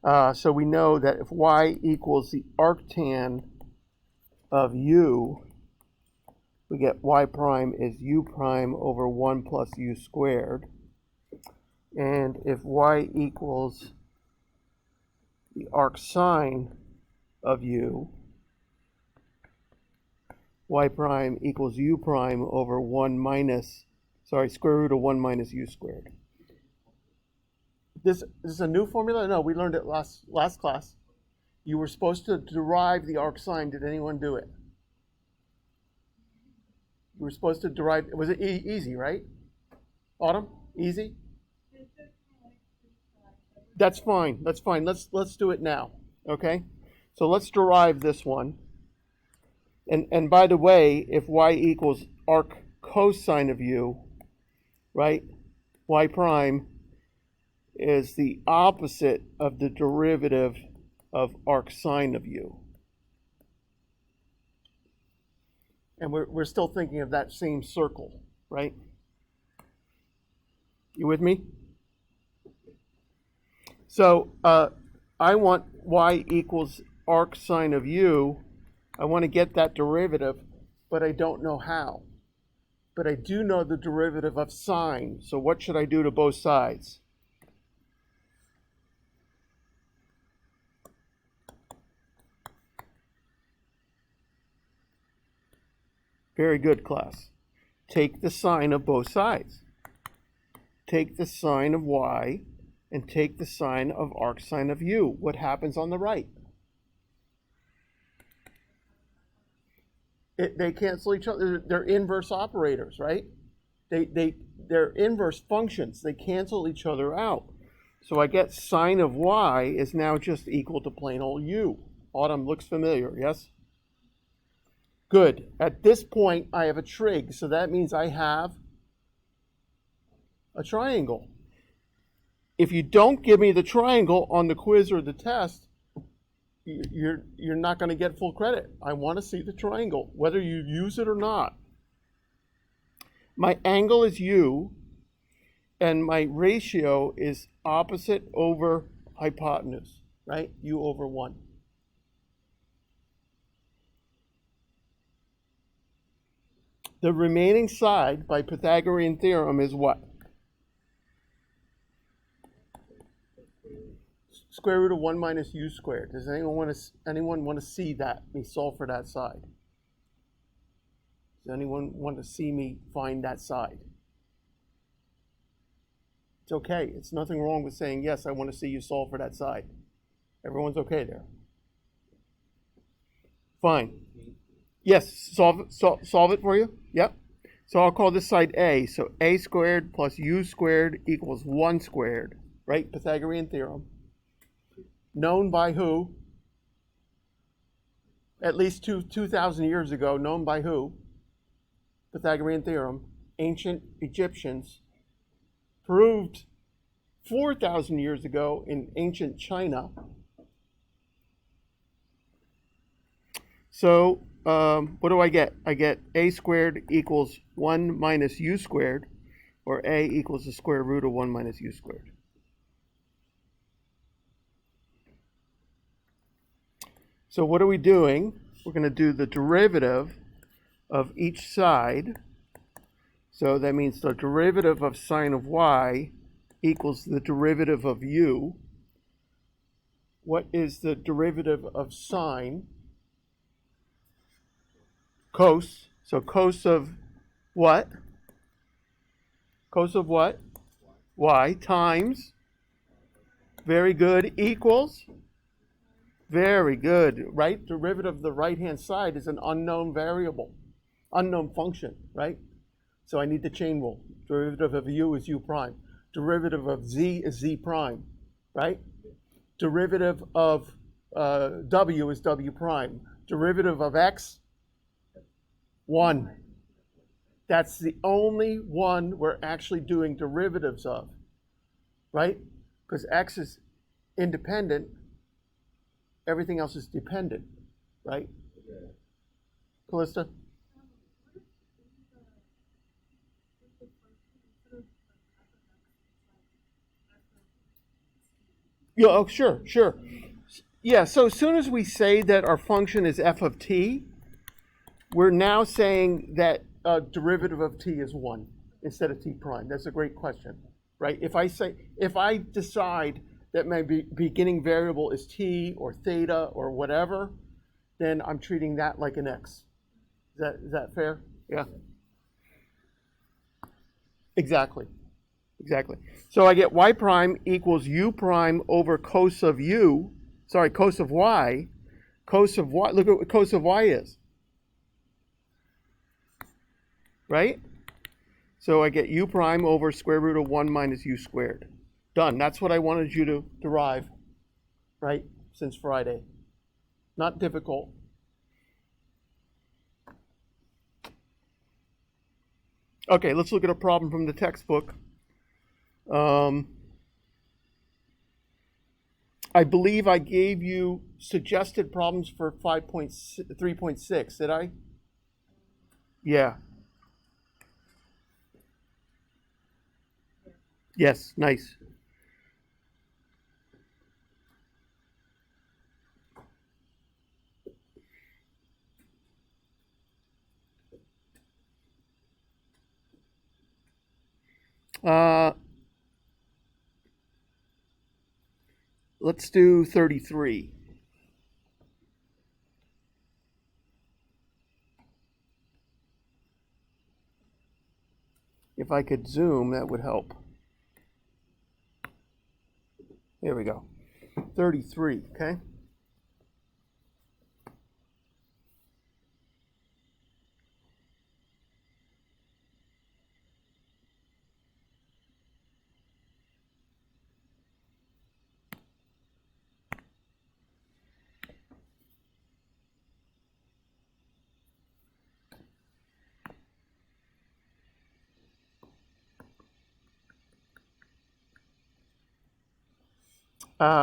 So we know that if y equals the arctan of u, we get y prime is u prime over 1 plus u squared. And if y equals the arcsine of u, y prime equals u prime over 1 minus, square root of 1 minus u squared. This is a new formula? No, we learned it last class. You were supposed to derive the arcsine. Did anyone do it? You were supposed to derive, was it easy, right? Autumn? Easy? That's fine. That's fine. Let's do it now. Okay? So let's derive this one. And by the way, if y equals arc cosine of u, right? Y prime is the opposite of the derivative of arcsine of u. And we're still thinking of that same circle, right? You with me? So I want y equals arcsine of u. I want to get that derivative, but I don't know how. But I do know the derivative of sine. So what should I do to both sides? Very good, class. Take the sine of both sides. Take the sine of y and take the sine of arcsine of u. What happens on the right? They cancel each other. They're inverse operators, right? They're inverse functions. They cancel each other out. So I get sine of y is now just equal to plain old u. Autumn looks familiar, yes? Good. At this point, I have a trig, so that means I have a triangle. If you don't give me the triangle on the quiz or the test, you're not going to get full credit. I want to see the triangle, whether you use it or not. My angle is u, and my ratio is opposite over hypotenuse, right? U over 1. The remaining side, by Pythagorean theorem, is what? Square root of 1 minus u squared. Does anyone want to see that, me solve for that side? Does anyone want to see me find that side? It's okay. It's nothing wrong with saying, yes, I want to see you solve for that side. Everyone's okay there. Fine. Yes, solve it for you? Yep. So I'll call this side a. So a squared plus u squared equals 1 squared, right? Pythagorean theorem. Known by who? At least 2,000 years ago, known by who? Pythagorean theorem. Ancient Egyptians. Proved 4,000 years ago in ancient China. So what do I get? I get a squared equals 1 minus u squared, or a equals the square root of 1 minus u squared. So what are we doing? We're going to do the derivative of each side. So that means the derivative of sine of y equals the derivative of u. What is the derivative of sine? Cos. So cos of what? Cos of what? Y times. Very good. Equals. Very good. Right? Derivative of the right-hand side is an unknown variable. Unknown function, right? So I need the chain rule. Derivative of u is u prime. Derivative of z is z prime, right? Derivative of w is w prime. Derivative of x, 1. That's the only one we're actually doing derivatives of, right? Because x is independent, everything else is dependent, right? Callista? Yeah, oh, sure, sure. Yeah, so as soon as we say that our function is f of t, we're now saying that derivative of t is 1 instead of t prime. That's a great question, right? If I decide that my beginning variable is t or theta or whatever, then I'm treating that like an x. Is that fair? Yeah. Exactly. Exactly. So I get y prime equals u prime over cos of u, sorry, cos of y. Cos of y, look at what cos of y is, right? So I get u prime over square root of 1 minus u squared. Done. That's what I wanted you to derive, right, since Friday. Not difficult. Okay, let's look at a problem from the textbook. I believe I gave you suggested problems for 3.6, did I? Yeah. Yes, nice. Let's do 33. If I could zoom, that would help. Here we go. 33, okay?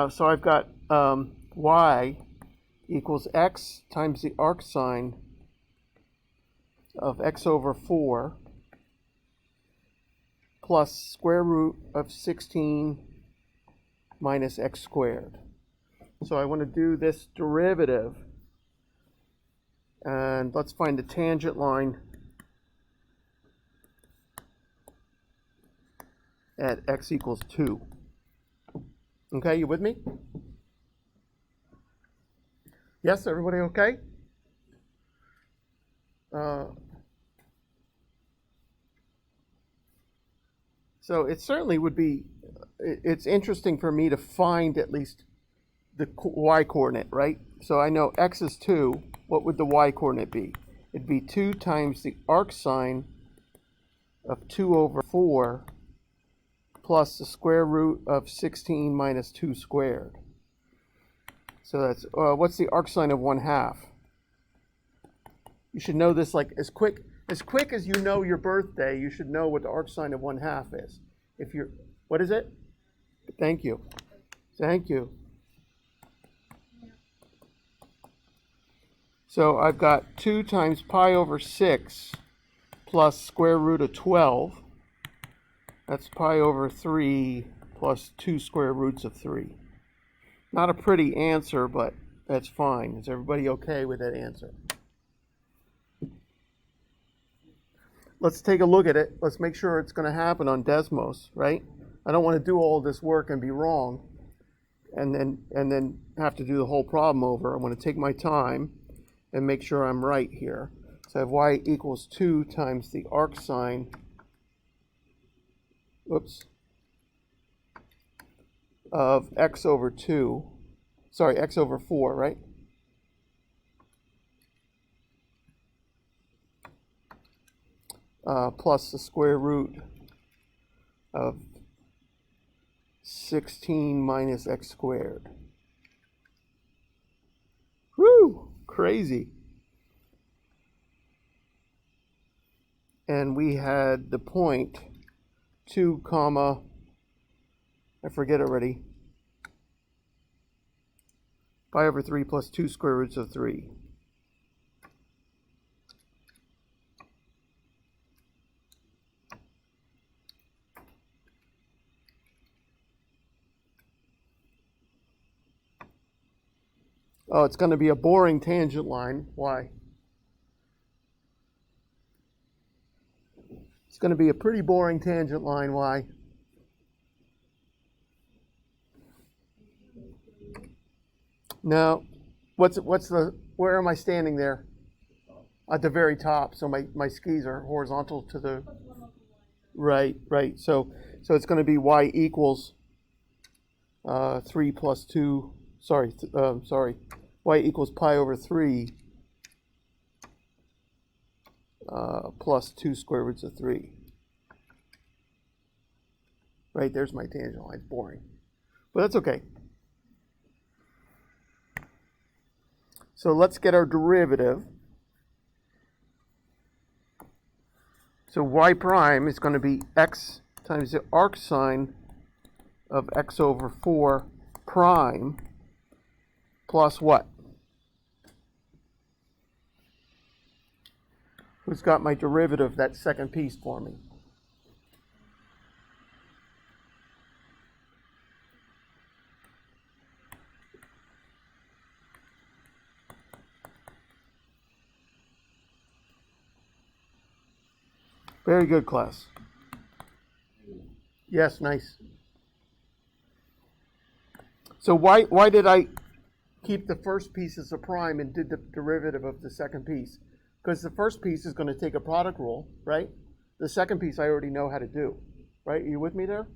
So I've got y equals x times the arc sine of x over 4 plus square root of 16 minus x squared. So I want to do this derivative, and let's find the tangent line at x equals 2. Okay, you with me? Yes, everybody okay? So it certainly would be, it's interesting for me to find at least the y coordinate, right? So I know x is 2. What would the y coordinate be? It'd be 2 times the arc sine of 2 over 4 plus the square root of 16 minus 2 squared. So that's, what's the arc sine of 1/2? You should know this like as quick as you know your birthday, you should know what the arc sine of 1/2 is. If you're, what is it? Thank you. Thank you. So I've got 2 times pi over 6 plus square root of 12. That's pi over 3 plus 2 square roots of 3. Not a pretty answer, but that's fine. Is everybody okay with that answer? Let's take a look at it. Let's make sure it's going to happen on Desmos, right? I don't want to do all this work and be wrong and then have to do the whole problem over. I want to take my time and make sure I'm right here. So I have y equals 2 times the arc sine, of x over 2, sorry, x over 4, right? Plus the square root of 16 minus x squared. Woo! Crazy. And we had the point 2 comma, I forget already, pi over 3 plus 2 square roots of 3. Oh, it's going to be a boring tangent line. Why? It's going to be a pretty boring tangent line. Why? No. Where am I standing there? At the very top. So my skis are horizontal to the, right. So it's going to be y equals 3 plus 2, y equals pi over 3 plus 2 square roots of 3. Right, there's my tangent line. It's boring. But that's okay. So let's get our derivative. So y prime is going to be x times the arc sine of x over 4 prime plus what? Who's got my derivative, that second piece for me? Very good, class. Yes, nice. So why did I keep the first piece as a prime and did the derivative of the second piece? Because the first piece is going to take a product rule, right? The second piece I already know how to do, right? Are you with me there?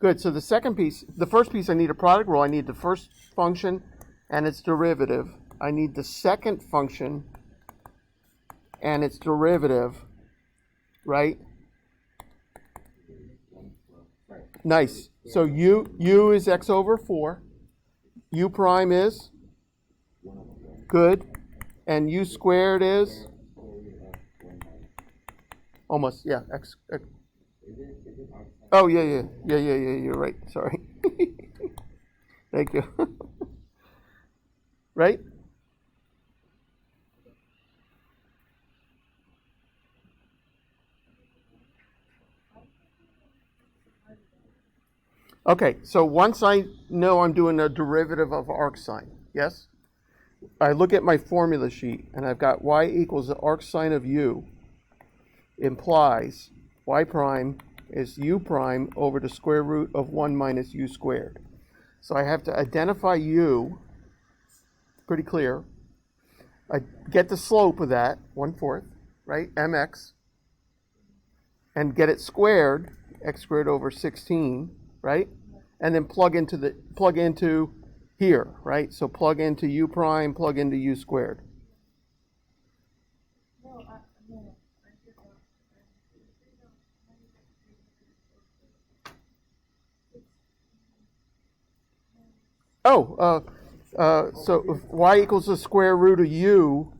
Good, so the first piece I need a product rule. I need the first function and its derivative. I need the second function and its derivative, right? Nice. So u is x over 4. U prime is? Good. And u squared is? Almost, yeah. X. Oh, yeah, you're right. Sorry. Thank you. Right? Okay, so once I know I'm doing a derivative of arc sine, yes? I look at my formula sheet and I've got y equals the arc sine of u implies y prime is u prime over the square root of 1 minus u squared. So I have to identify u, pretty clear. I get the slope of that, 1/4, right, mx, and get it squared, x squared over 16, right? And then plug into here, right? So plug into u prime, plug into u squared. So if y equals the square root of u,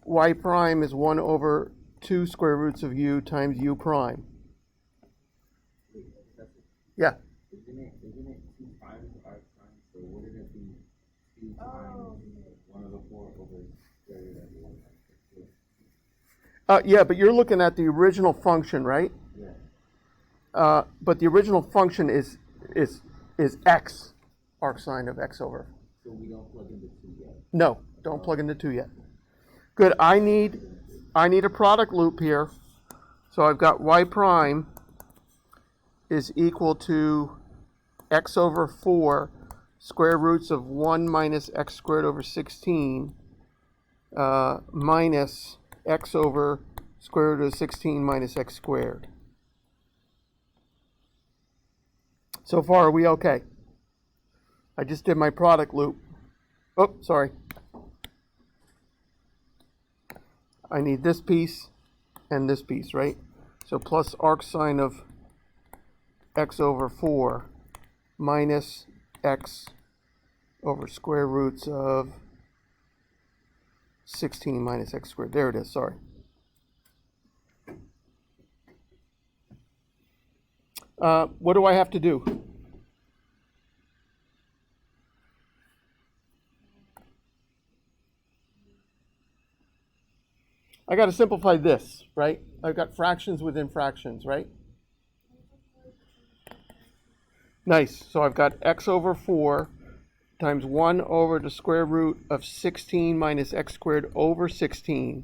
y prime is 1 over 2 square roots of u times u prime. Yeah. Isn't it 2 times arc sine? So wouldn't it be 2 times 1 over 4 over square root of 1? Yeah, but you're looking at the original function, right? Yeah. But the original function is x, arc sine of x over. So we don't plug in the 2 yet? No, don't plug in the 2 yet. Good, I need a product loop here. So I've got y prime is equal to x over 4 square roots of 1 minus x squared over 16 minus x over square root of 16 minus x squared. So far, are we okay? I just did my product loop. Oh, sorry. I need this piece and this piece, right? So plus arc sine of x over 4 minus x over square roots of 16 minus x squared. There it is, sorry. What do I have to do? I got to simplify this, right? I've got fractions within fractions, right? Nice. So I've got x over 4 times 1 over the square root of 16 minus x squared over 16.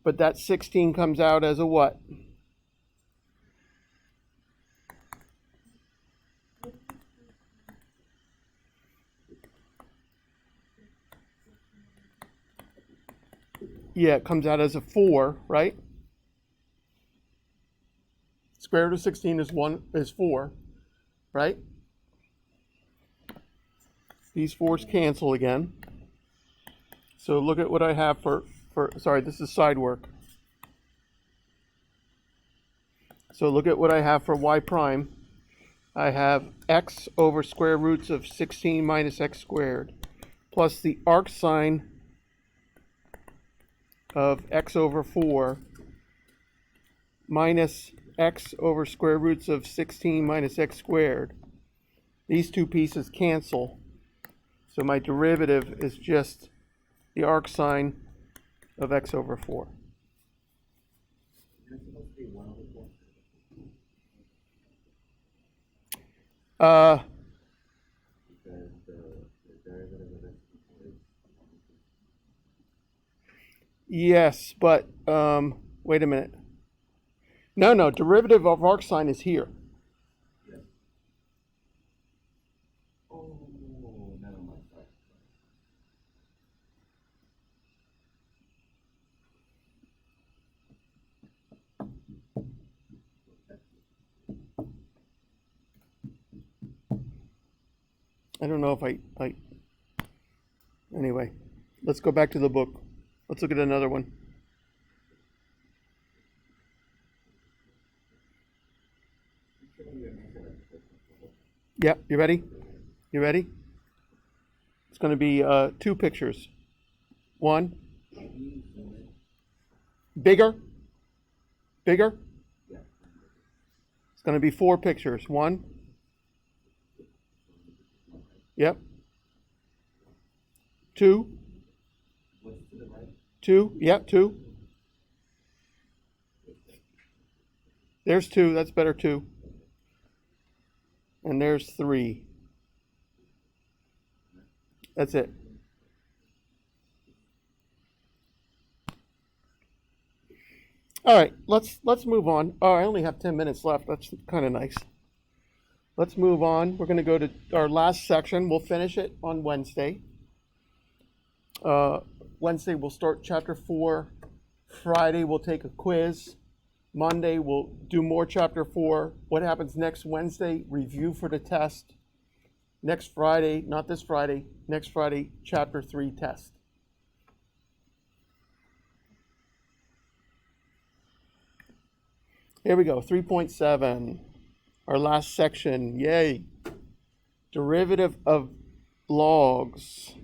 But that 16 comes out as a what? Yeah, it comes out as a 4, right? Square root of 16 is 4, right? These 4's cancel again. So look at what I have for sorry, this is side work. So look at what I have for y prime. I have x over square roots of 16 minus x squared, plus the arc sine of x over 4 minus x over square roots of 16 minus x squared. These two pieces cancel. So my derivative is just the arc sine of x over 4. Yes, but wait a minute. No, derivative of arc sine is here. Oh, never mind. I don't know if I anyway, let's go back to the book. Let's look at another one. Yeah, you ready? You ready? It's going to be 2 pictures. 1. Bigger? Bigger? It's going to be 4 pictures. 1. Yep. 2. 2. Yep, 2. There's 2. That's better, 2. And there's 3. That's it. All right, let's move on. Oh, I only have 10 minutes left. That's kind of nice. Let's move on. We're going to go to our last section. We'll finish it on Wednesday. Wednesday we'll start chapter 4. Friday we'll take a quiz. Monday we'll do more chapter 4. What happens next Wednesday? Review for the test. Next Friday, not this Friday, next Friday, chapter 3 test. Here we go, 3.7, our last section, yay. Derivative of logs.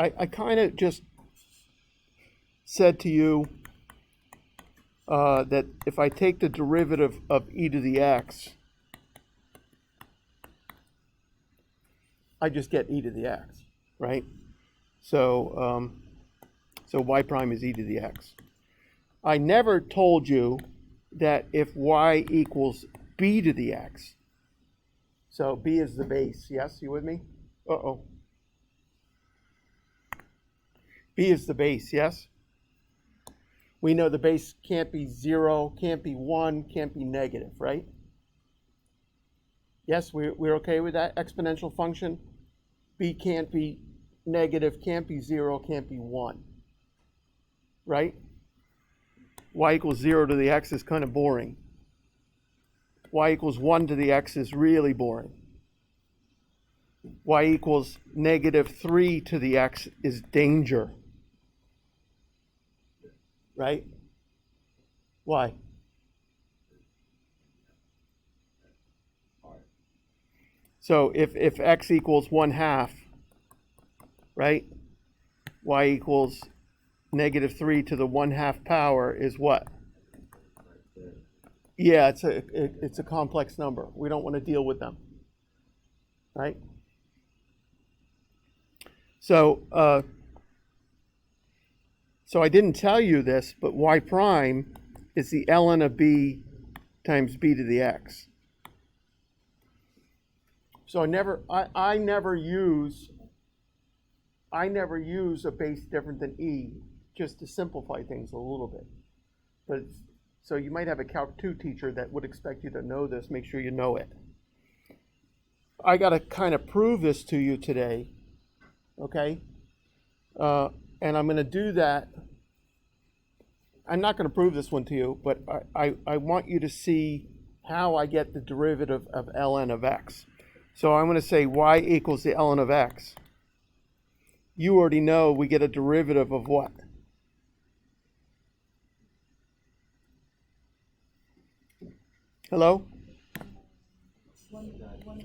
I kind of just said to you that if I take the derivative of e to the x, I just get e to the x, right? So, so y prime is e to the x. I never told you that if y equals b to the x, so b is the base, yes, you with me? Uh-oh. B is the base, yes? We know the base can't be 0, can't be 1, can't be negative, right? Yes, we're okay with that exponential function? B can't be negative, can't be 0, can't be 1, right? Y equals 0 to the x is kind of boring. Y equals 1 to the x is really boring. Y equals negative 3 to the x is danger. Right? Why? So if x equals 1/2, right? Y equals negative 3 to the 1/2 power is what? Yeah, it's a complex number. We don't want to deal with them, right? So So I didn't tell you this, but y prime is the ln of b times b to the x. So I never use a base different than e, just to simplify things a little bit. But so you might have a Calc 2 teacher that would expect you to know this. Make sure you know it. I got to kind of prove this to you today, okay? And I'm going to do that. I'm not going to prove this one to you, but I want you to see how I get the derivative of ln of x. So I'm going to say y equals the ln of x. You already know we get a derivative of what? Hello?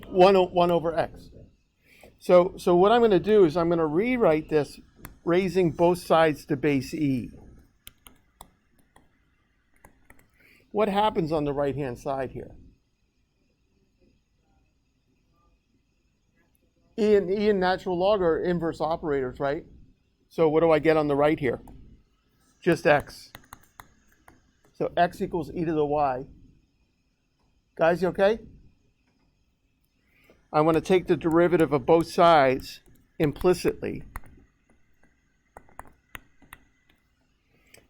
1 over x. So what I'm going to do is I'm going to rewrite this raising both sides to base e. What happens on the right-hand side here? E and natural log are inverse operators, right? So what do I get on the right here? Just x. So x equals e to the y. Guys, you okay? I want to take the derivative of both sides implicitly.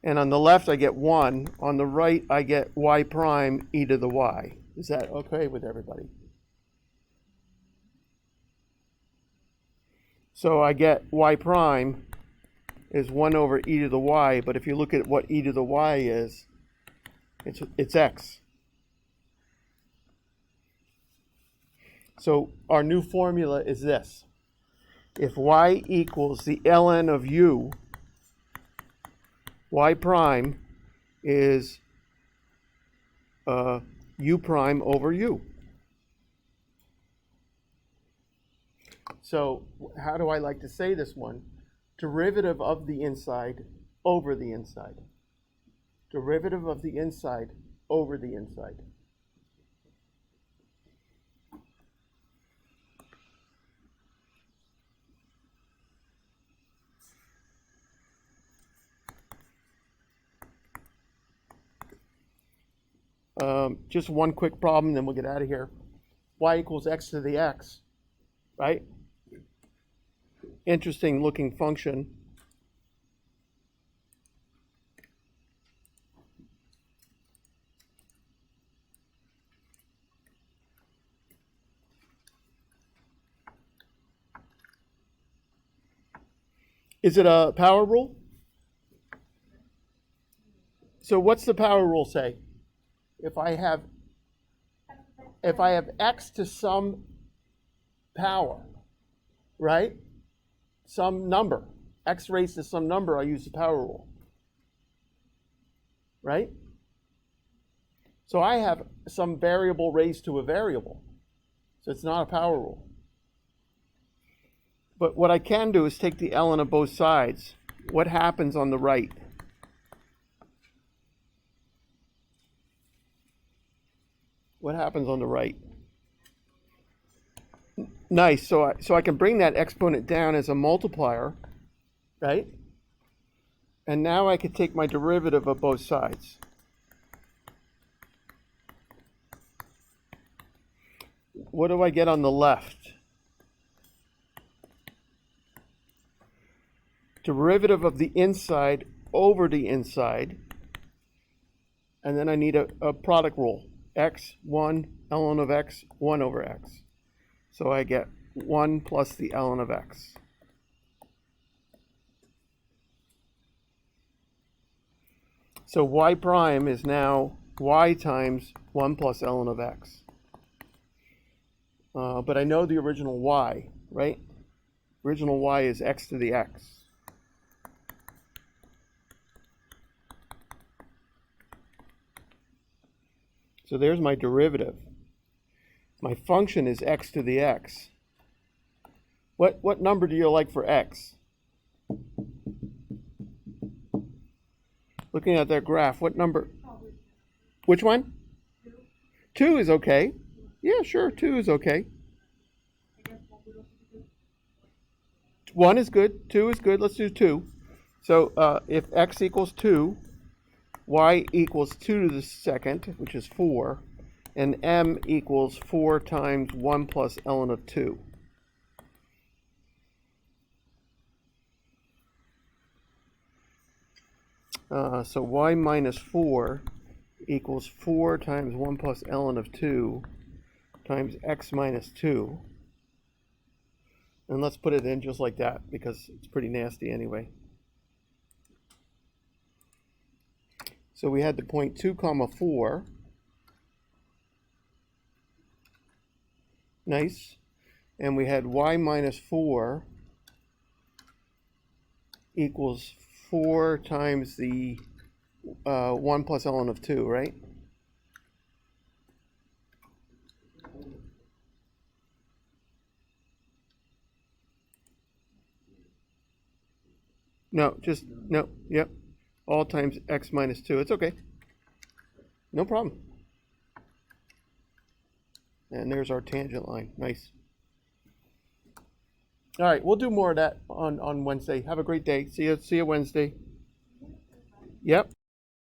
And on the left, I get 1. On the right, I get y prime e to the y. Is that okay with everybody? So I get y prime is 1 over e to the y, but if you look at what e to the y is, it's x. So our new formula is this. If y equals the ln of u, y prime is u prime over u. So how do I like to say this one? Derivative of the inside over the inside. Derivative of the inside over the inside. Just one quick problem, then we'll get out of here. Y equals x to the x, right? Interesting looking function. Is it a power rule? So what's the power rule say? If I have x to some power, right? Some number, x raised to some number, I use the power rule, right? So I have some variable raised to a variable. So it's not a power rule. But what I can do is take the ln of both sides. What happens on the right? What happens on the right? Nice. So I can bring that exponent down as a multiplier, right? And now I can take my derivative of both sides. What do I get on the left? Derivative of the inside over the inside. And then I need a product rule. X, 1, ln of x, 1 over x. So I get 1 plus the ln of x. So y prime is now y times 1 plus ln of x. But I know the original y, right? Original y is x to the x. So there's my derivative. My function is x to the x. What number do you like for x? Looking at that graph, what number? Which one? 2 is okay. Yeah, sure, 2 is okay. 1 is good, 2 is good. Let's do 2. So if x equals 2, y equals 2 to the second, which is 4, and m equals 4 times 1 plus ln of 2. So y minus 4 equals 4 times 1 plus ln of 2 times x minus 2. And let's put it in just like that because it's pretty nasty anyway. So we had the point 2 comma 4. Nice. And we had y minus 4 equals 4 times the 1 plus ln of 2, right? No, no, yep. All times x minus 2. It's okay. No problem. And there's our tangent line. Nice. All right, we'll do more of that on Wednesday. Have a great day. See you Wednesday. Yep.